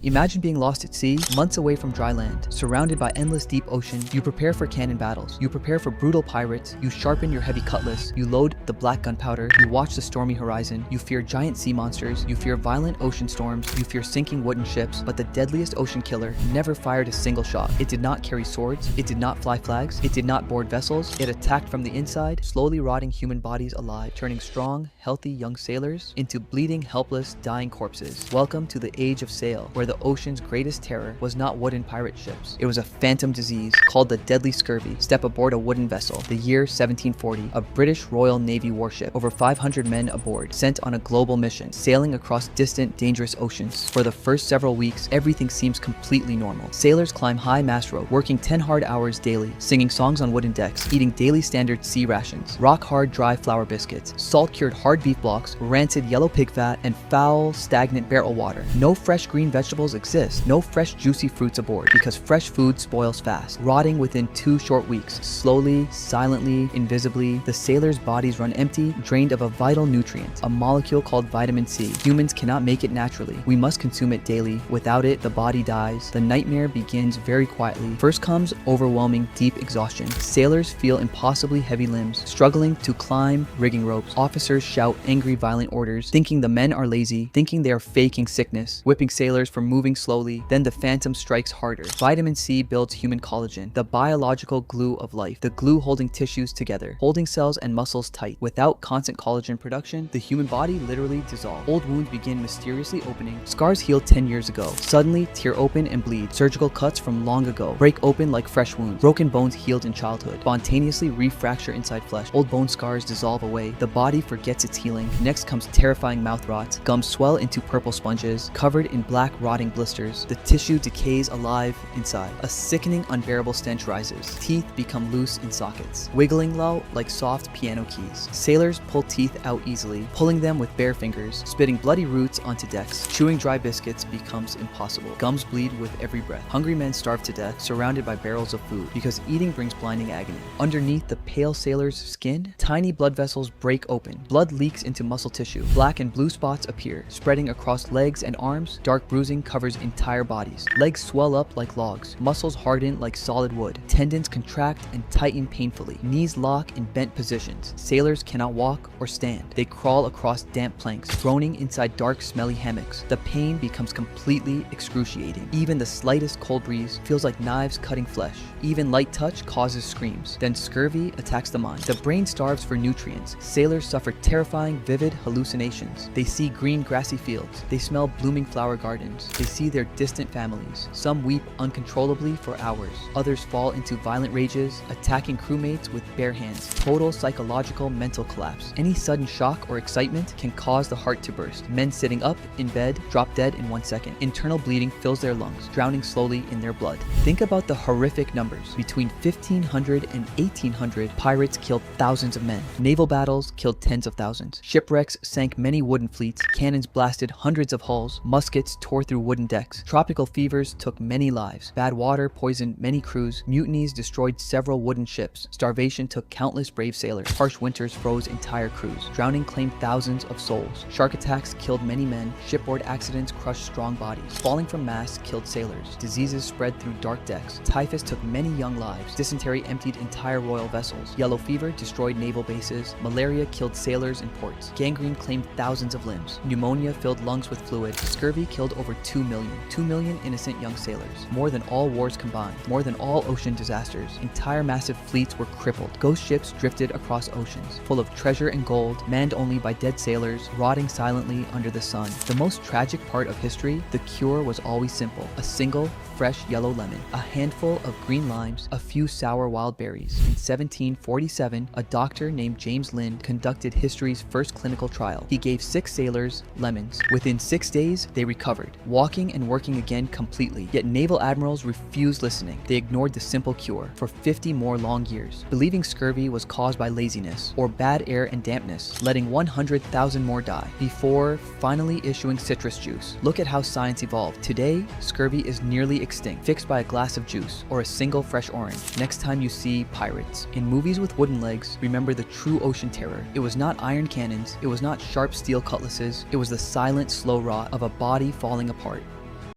Imagine being lost at sea, months away from dry land, surrounded by endless deep ocean. You prepare for cannon battles, you prepare for brutal pirates, you sharpen your heavy cutlass, you load the black gunpowder, you watch the stormy horizon, you fear giant sea monsters, you fear violent ocean storms, you fear sinking wooden ships, but the deadliest ocean killer never fired a single shot. It did not carry swords, it did not fly flags, it did not board vessels, it attacked from the inside, slowly rotting human bodies alive, turning strong, healthy young sailors into bleeding, helpless, dying corpses. Welcome to the age of sail, where the ocean's greatest terror was not wooden pirate ships. It was a phantom disease called the deadly scurvy. Step aboard a wooden vessel. The year 1740, a British Royal Navy warship, over 500 men aboard, sent on a global mission, sailing across distant, dangerous oceans. For the first several weeks, everything seems completely normal. Sailors climb high mast rope, working 10 hard hours daily, singing songs on wooden decks, eating daily standard sea rations, rock-hard dry flour biscuits, salt-cured hard beef blocks, rancid yellow pig fat, and foul, stagnant barrel water. No fresh green vegetables exist, no fresh juicy fruits aboard, because fresh food spoils fast, rotting within 2 short weeks. Slowly, silently, invisibly, the sailors' bodies run empty, drained of a vital nutrient, a molecule called vitamin C. Humans cannot make it naturally. We must consume it daily. Without it, the body dies. The nightmare begins very quietly. First comes overwhelming deep exhaustion. Sailors feel impossibly heavy limbs, struggling to climb rigging ropes. Officers shout angry, violent orders, thinking the men are lazy, thinking they are faking sickness, whipping sailors for moving slowly. Then the phantom strikes harder. Vitamin C builds human collagen, the biological glue of life, the glue holding tissues together, holding cells and muscles tight. Without constant collagen production, the human body literally dissolves. Old wounds begin mysteriously opening. Scars healed 10 years ago suddenly tear open and bleed. Surgical cuts from long ago break open like fresh wounds. Broken bones healed in childhood spontaneously refracture inside flesh. Old bone scars dissolve away. The body forgets its healing. Next comes terrifying mouth rot. Gums swell into purple sponges, covered in black rotting blisters. The tissue decays alive inside. A sickening, unbearable stench rises. Teeth become loose in sockets, wiggling low like soft piano keys. Sailors pull teeth out easily, pulling them with bare fingers, spitting bloody roots onto decks. Chewing dry biscuits becomes impossible. Gums bleed with every breath. Hungry men starve to death, surrounded by barrels of food, because eating brings blinding agony. Underneath the pale sailor's skin, tiny blood vessels break open. Blood leaks into muscle tissue. Black and blue spots appear, spreading across legs and arms. Dark bruising covers entire bodies. Legs swell up like logs. Muscles harden like solid wood. Tendons contract and tighten painfully. Knees lock in bent positions. Sailors cannot walk or stand. They crawl across damp planks, groaning inside dark, smelly hammocks. The pain becomes completely excruciating. Even the slightest cold breeze feels like knives cutting flesh. Even light touch causes screams. Then scurvy attacks the mind. The brain starves for nutrients. Sailors suffer terrifying, vivid hallucinations. They see green, grassy fields. They smell blooming flower gardens. They see their distant families. Some weep uncontrollably for hours. Others fall into violent rages, attacking crewmates with bare hands. Total psychological mental collapse. Any sudden shock or excitement can cause the heart to burst. Men sitting up in bed drop dead in 1 second. Internal bleeding fills their lungs, drowning slowly in their blood. Think about the horrific numbers. Between 1500 and 1800, pirates killed thousands of men. Naval battles killed tens of thousands. Shipwrecks sank many wooden fleets. Cannons blasted hundreds of hulls. Muskets tore through wooden decks. Tropical fevers took many lives. Bad water poisoned many crews. Mutinies destroyed several wooden ships. Starvation took countless brave sailors. Harsh winters froze entire crews. Drowning claimed thousands of souls. Shark attacks killed many men. Shipboard accidents crushed strong bodies. Falling from masts killed sailors. Diseases spread through dark decks. Typhus took many young lives. Dysentery emptied entire royal vessels. Yellow fever destroyed naval bases. Malaria killed sailors in ports. Gangrene claimed thousands of limbs. Pneumonia filled lungs with fluid. Scurvy killed over 2 million. 2 million innocent young sailors. More than all wars combined. More than all ocean disasters. Entire massive fleets were crippled. Ghost ships drifted across oceans, full of treasure and gold, manned only by dead sailors, rotting silently under the sun. The most tragic part of history, the cure was always simple. A single, fresh yellow lemon, a handful of green limes, a few sour wild berries. In 1747, a doctor named James Lind conducted history's first clinical trial. He gave 6 sailors lemons. Within 6 days, they recovered, walking and working again completely. Yet naval admirals refused listening. They ignored the simple cure for 50 more long years, believing scurvy was caused by laziness or bad air and dampness, letting 100,000 more die before finally issuing citrus juice. Look at how science evolved. Today, scurvy is nearly extinct, fixed by a glass of juice or a single fresh orange. Next time you see pirates in movies with wooden legs, remember the true ocean terror. It was not iron cannons, it was not sharp steel cutlasses, it was the silent, slow rot of a body falling apart.